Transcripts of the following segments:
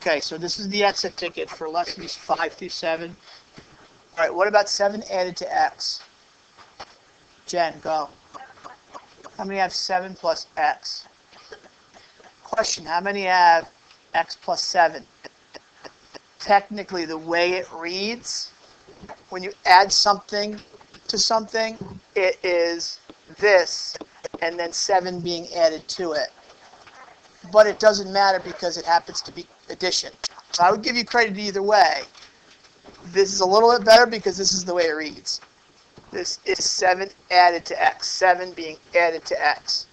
Okay, so this is the exit ticket for lessons 5 through 7. All right, what about 7 added to x? Jen, go. How many have 7 plus x? Question, how many have x plus 7? Technically, the way it reads, when you add something to something, it is this, and then 7 being added to it. But it doesn't matter because it happens to be addition. So I would give you credit either way. This is a little bit better because this is the way it reads. This is 7 added to x, 7 being added to x.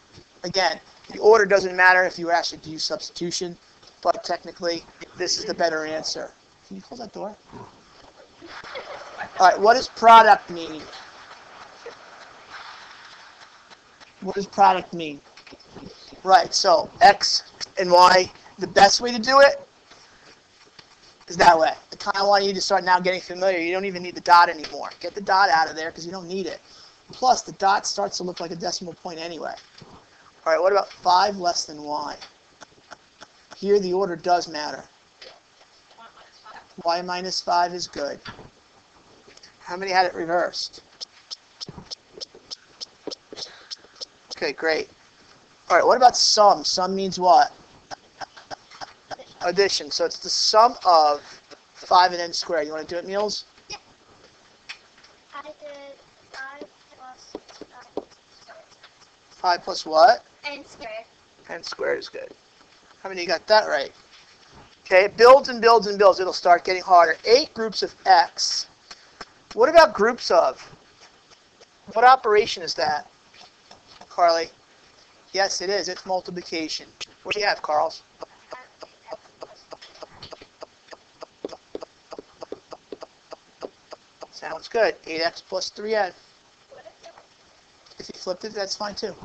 Again, the order doesn't matter if you actually do substitution, but technically, this is the better answer. Can you close that door? All right, what does product mean? What does product mean? Right, so x and y, the best way to do it is that way. I kind of want you to start now getting familiar. You don't even need the dot anymore. Get the dot out of there because you don't need it. Plus, the dot starts to look like a decimal point anyway. All right, what about 5 less than y? Here, the order does matter. Y minus 5 is good. How many had it reversed? Okay, great. All right, what about sum? Sum means what? Addition. So it's the sum of 5 and n squared. You want to do it, Meals? Yeah. I did 5 plus 5 plus what? n squared. N squared is good. How many got that right? Okay, it builds and builds and builds. It'll start getting harder. 8 groups of x. What about groups of? What operation is that, Carly? Yes, it is. It's multiplication. What do you have, Carls? Sounds good. 8x plus 3n. If you flipped it, that's fine too.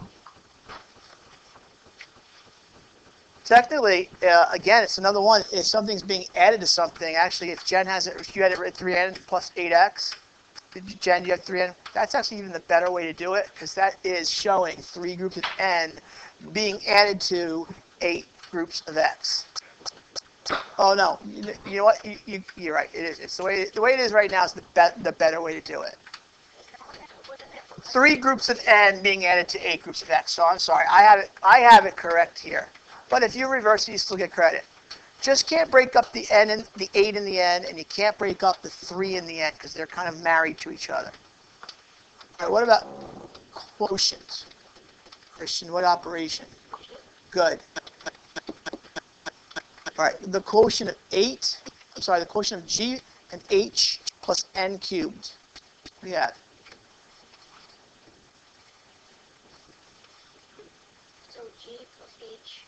Technically, again, it's another one. If something's being added to something, actually, if Jen has it, if you had it written 3n plus 8x, Jen, you have 3n. That's actually even the better way to do it because that is showing 3 groups of n being added to 8 groups of x. Oh no, you know what? You're right. It is. It's the way it is right now is the better way to do it. 3 groups of n being added to 8 groups of x. So I'm sorry, I have it correct here. But if you reverse it, you still get credit. Just can't break up the n and the 8 in the n, and you can't break up the 3 in the n because they're kind of married to each other. All right, what about quotient? Christian, what operation? Good. All right, the quotient of the quotient of g and h plus n cubed. What do you have? So g plus h.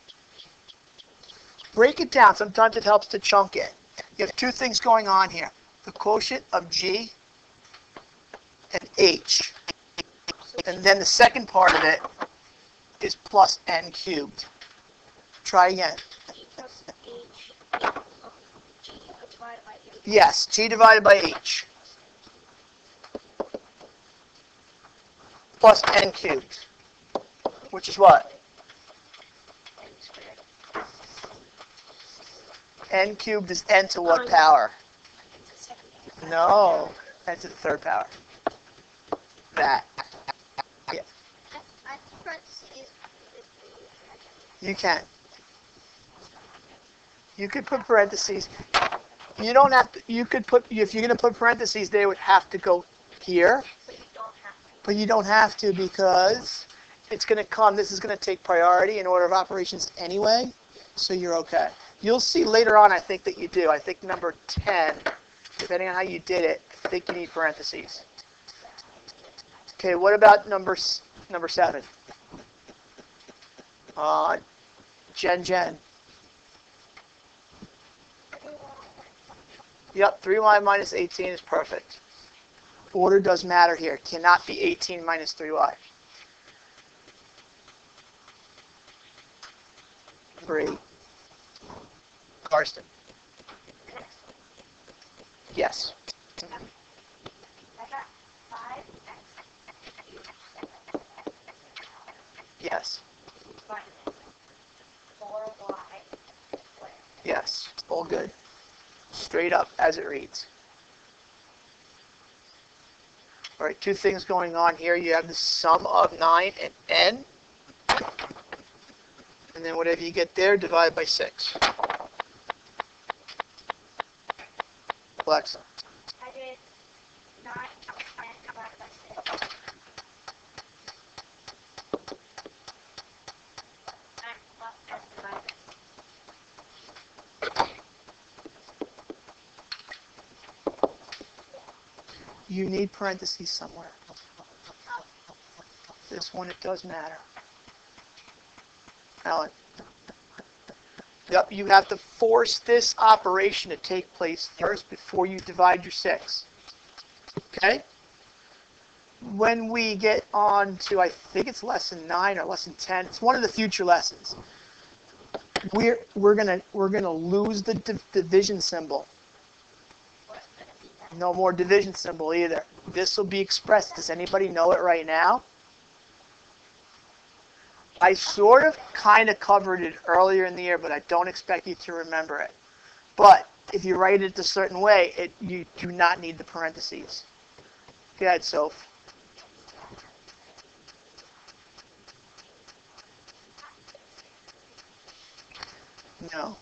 Break it down. Sometimes it helps to chunk it. You have 2 things going on here. The quotient of g and h. And then the second part of it is plus n cubed. Try again. G plus h. G divided by h. Yes, g divided by h. Plus n cubed. Which is what? N squared. N cubed is n to what power? The second power. No, n to the 3rd power. That. Yeah, I parentheses. you can. You could put parentheses. You don't have to. You could put. If you're going to put parentheses, they would have to go here. But you don't have to. But you don't have to because it's going to come. This is going to take priority in order of operations anyway. So you're okay. You'll see later on. I think that you do. I think number 10, depending on how you did it, I think you need parentheses. Okay. What about number 7? Jen. Yep, 3y minus 18 is perfect. Order does matter here. It cannot be 18 minus 3y. 3. Karsten. Yes. I got 5x. Yes. Minus 4y squared. Yes. All good. Straight up as it reads. All right, two things going on here. You have the sum of 9 and n. And then whatever you get there, divide by 6. Alexa. I did 9 and divided by 6. 9 plus n divided by 6. You need parentheses somewhere. This one, it does matter. Alan. Yep, you have to force this operation to take place first before you divide your 6. Okay? When we get on to, I think it's lesson 9 or lesson 10, it's one of the future lessons. We're gonna lose the division symbol. No more division symbol either. This will be expressed. Does anybody know it right now? I sort of kind of covered it earlier in the year, but I don't expect you to remember it. But if you write it a certain way, you do not need the parentheses. Go ahead, Soph. No.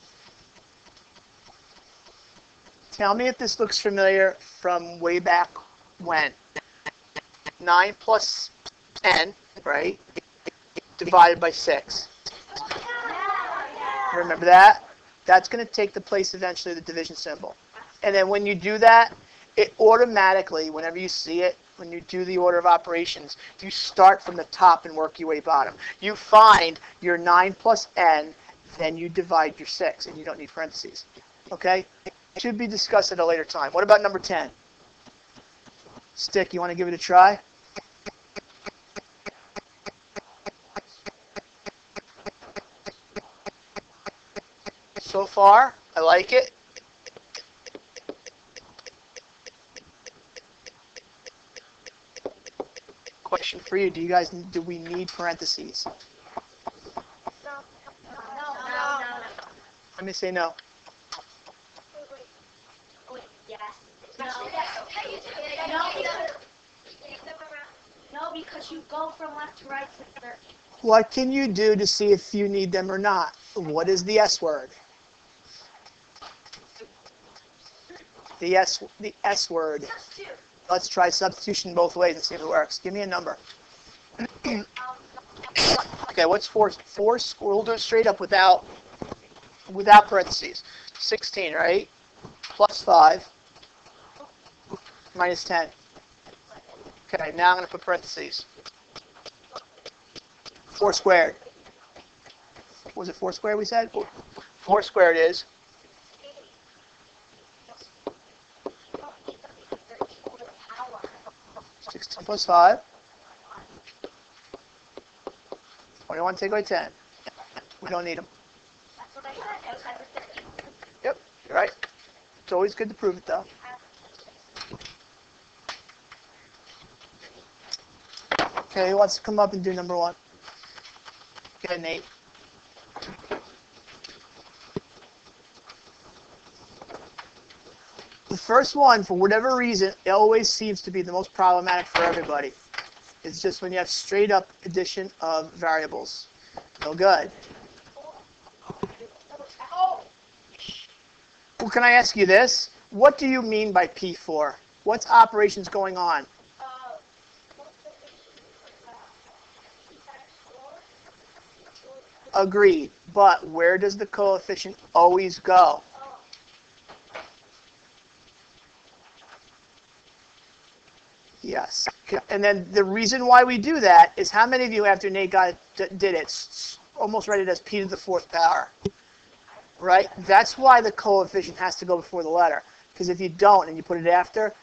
Tell me if this looks familiar from way back when. 9 plus n, right? Divided by 6. Remember that? That's going to take the place eventually of the division symbol. And then when you do that, it automatically, whenever you see it, when you do the order of operations, you start from the top and work your way bottom. You find your 9 plus n, then you divide your 6, and you don't need parentheses. Okay? Should be discussed at a later time. What about number 10? Stick, you want to give it a try? So far, I like it. Question for you, do we need parentheses? No. Let me say no. Wait, yes. No, because you go from left to right to third. What can you do to see if you need them or not? What is the S word? The S word. Let's try substitution both ways and see if it works. Give me a number. Okay, what's 4? 4, we'll do it straight up without parentheses. 16, right? Plus 5 minus 10. Okay, now I'm going to put parentheses. 4 squared. Was it 4 squared we said? 4 squared is? 16 plus 5. 21 take away 10. We don't need them. That's what I said. Yep, you're right. It's always good to prove it though. Okay, who wants to come up and do number 1? Go ahead, Nate. The first one, for whatever reason, it always seems to be the most problematic for everybody. It's just when you have straight up addition of variables. No good. Well, can I ask you this? What do you mean by P4? What's operations going on? Agreed. But where does the coefficient always go? Yes. And then the reason why we do that is how many of you after Nate did it almost read it as p to the 4th power? Right? That's why the coefficient has to go before the letter. Because if you don't and you put it after,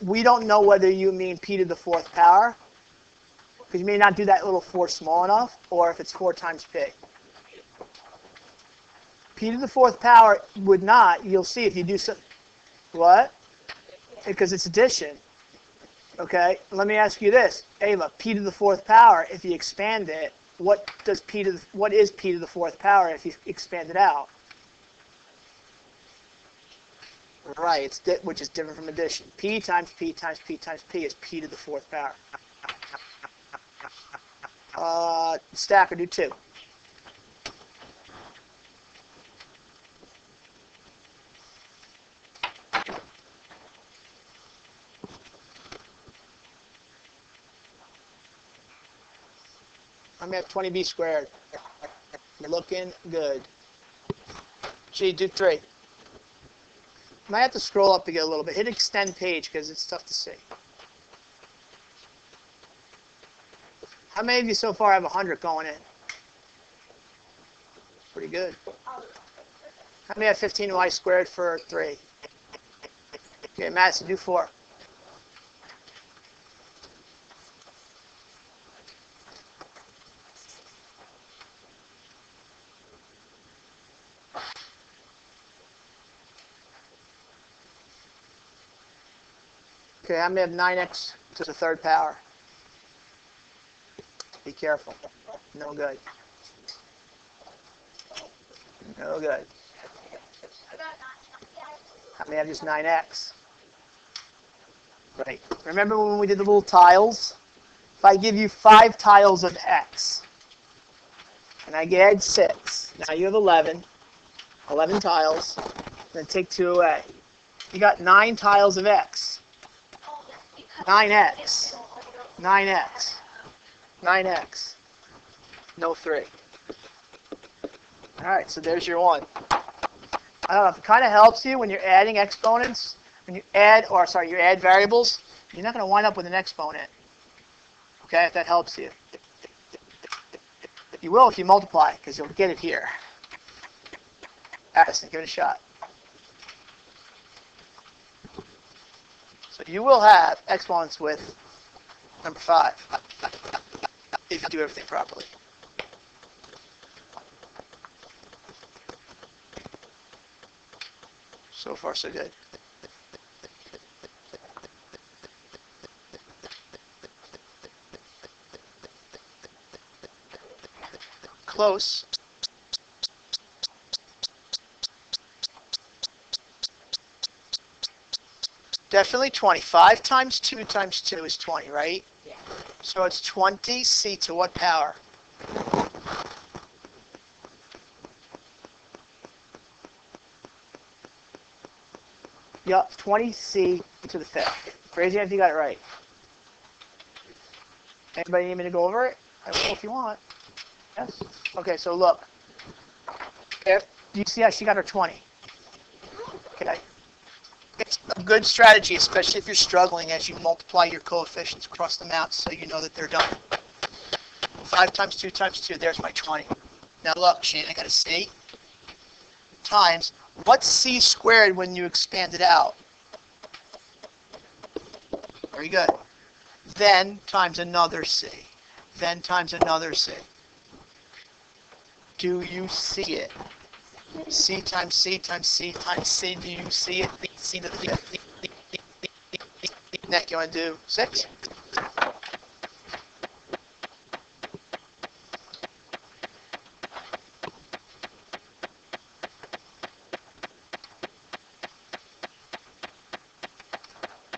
we don't know whether you mean p to the 4th power, because you may not do that little 4 small enough, or if it's 4 times p. P to the 4th power would not, you'll see if you do some, what? Because it's addition. Okay, let me ask you this, Ava, p to the 4th power, if you expand it, what is p to the 4th power if you expand it out? Right, which is different from addition. P times P times P times P is P to the fourth power. Stacker, do 2. I'm at 20b squared. You're looking good. G, do 3. Might have to scroll up again a little bit. Hit extend page because it's tough to see. How many of you so far have 100 going in? Pretty good. How many have 15y squared for 3? Okay, Madison, do 4. Okay, how many have 9x to the third power? Be careful. No good. No good. How many have just 9x? Right. Remember when we did the little tiles? If I give you 5 tiles of x, and I add 6, now you have 11 tiles, then take 2 away. You got 9 tiles of x. 9x. 9x. 9x. No 3. Alright, so there's your 1. I don't know if it kind of helps you when you're adding exponents. When you add, you add variables, you're not going to wind up with an exponent. Okay, if that helps you. You will if you multiply, because you'll get it here. Addison, give it a shot. So you will have exponents with number 5, if you do everything properly. So far, so good. Close. Definitely 20. 5 times 2 times 2 is 20, right? Yeah. So it's 20c to what power? Yup, 20c to the 5th. Raise your hand if you got it right. Anybody need me to go over it? I will if you want. Yes? Okay, so look. Do you see how she got her 20? Okay. It's a good strategy, especially if you're struggling as you multiply your coefficients across the map so you know that they're done. 5 times 2 times 2, there's my 20. Now look, Shane, I got to c times, what's c squared when you expand it out? Very good. Then times another c. Then times another c. Do you see it? C times C times C times C. Do you see it? C to the 5th. Nick, you want to do 6?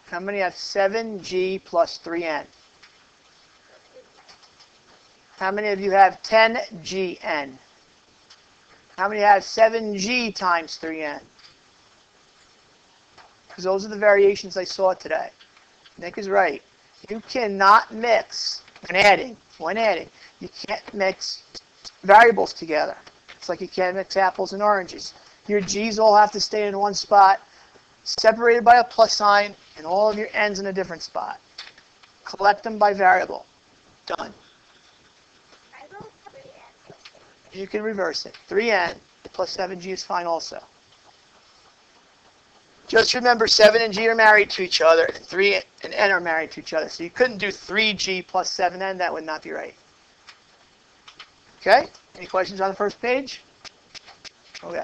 How many have 7g plus 3n? How many of you have 10gn? How many have 7g times 3n? Because those are the variations I saw today. Nick is right. You cannot mix, when adding, you can't mix variables together. It's like you can't mix apples and oranges. Your g's all have to stay in one spot, separated by a plus sign, and all of your n's in a different spot. Collect them by variable. Done. You can reverse it. 3n plus 7g is fine also. Just remember 7 and g are married to each other, and 3 and n are married to each other. So you couldn't do 3g plus 7n. That would not be right. Okay? Any questions on the first page? Okay.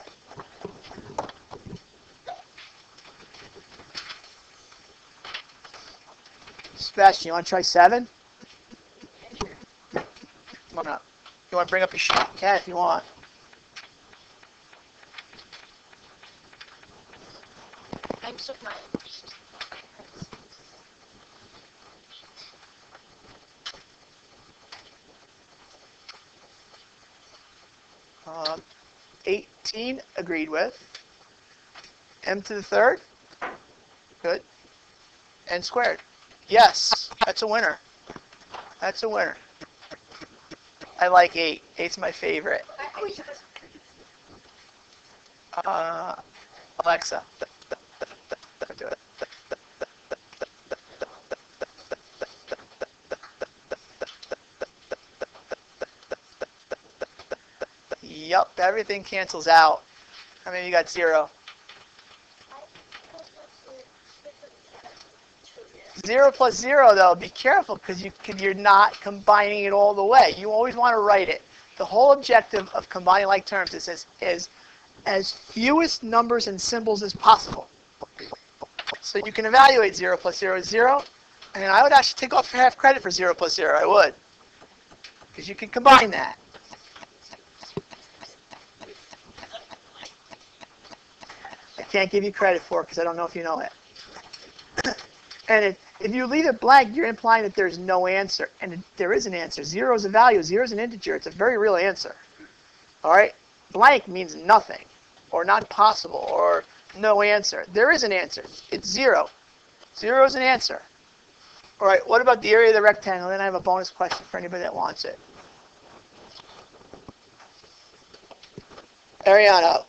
Sebastian, you want to try 7? Come on up. You want to bring up your sheet? You can if you want. So mine. Um, 18, agreed with. M to the third. Good. N squared. Yes, that's a winner. That's a winner. I like 8. 8's my favorite. Alexa. Do it. Yup, everything cancels out. I mean, you got 0. 0 plus 0, though, be careful because you're not combining it all the way. You always want to write it. The whole objective of combining like terms is as fewest numbers and symbols as possible. So you can evaluate 0 plus 0 is 0. And I would actually take off half credit for 0 plus 0. I would. Because you can combine that. I can't give you credit for it because I don't know if you know it. And if you leave it blank, you're implying that there's no answer. And there is an answer. 0 is a value. 0 is an integer. It's a very real answer. All right? Blank means nothing, or not possible, or no answer. There is an answer. It's 0. 0 is an answer. All right, what about the area of the rectangle? Then I have a bonus question for anybody that wants it. Ariana,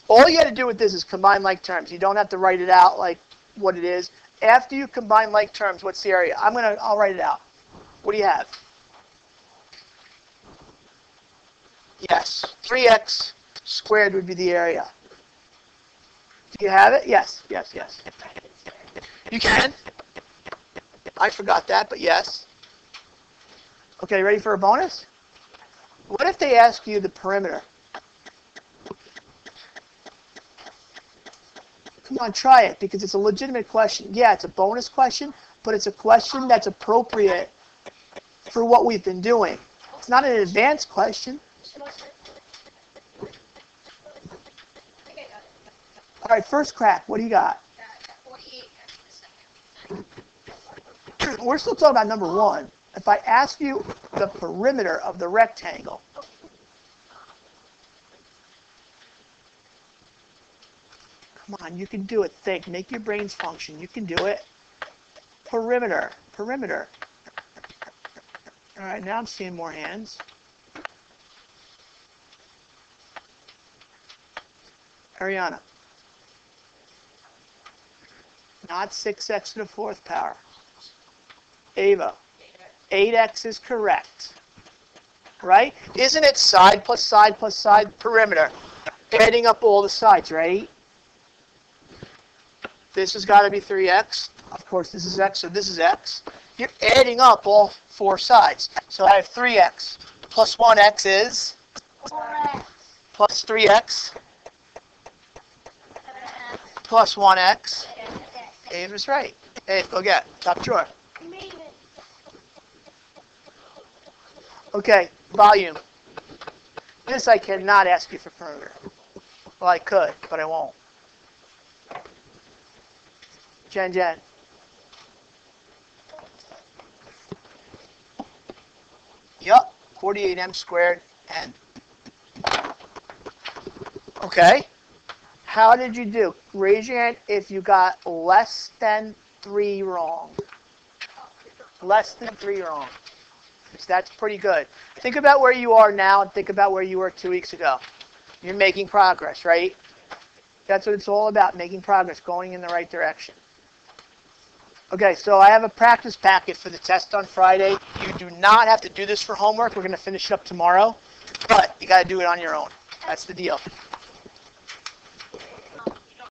all you got to do with this is combine like terms. You don't have to write it out like what it is. After you combine like terms, what's the area? I'll write it out. What do you have? Yes, 3x squared would be the area. Do you have it? Yes, yes, yes. You can. I forgot that, but yes. Okay, ready for a bonus? What if they ask you the perimeter? Come on, try it, because it's a legitimate question. Yeah, it's a bonus question, but it's a question that's appropriate for what we've been doing. It's not an advanced question. All right, first crack. What do you got? We're still talking about number 1. If I ask you the perimeter of the rectangle, come on, you can do it. Think. Make your brains function. You can do it. Perimeter. Perimeter. All right, now I'm seeing more hands. Ariana. Not 6x to the 4th power. Ava. 8x is correct. Right? Isn't it side plus side plus side perimeter? Adding up all the sides, right? This has got to be 3x. Of course, this is x, so this is x. You're adding up all 4 sides. So I have 3x plus 1x is 4x. Plus 3x plus 1x. Ava's right. Ava, go get it. Top drawer. Okay, volume. This I cannot ask you for perimeter. Well, I could, but I won't. Jen. Yup, 48m squared n. Okay. How did you do? Raise your hand if you got less than 3 wrong. Less than 3 wrong. So that's pretty good. Think about where you are now and think about where you were 2 weeks ago. You're making progress, right? That's what it's all about, making progress, going in the right direction. Okay, so I have a practice packet for the test on Friday. You do not have to do this for homework. We're going to finish it up tomorrow. But you got to do it on your own. That's the deal.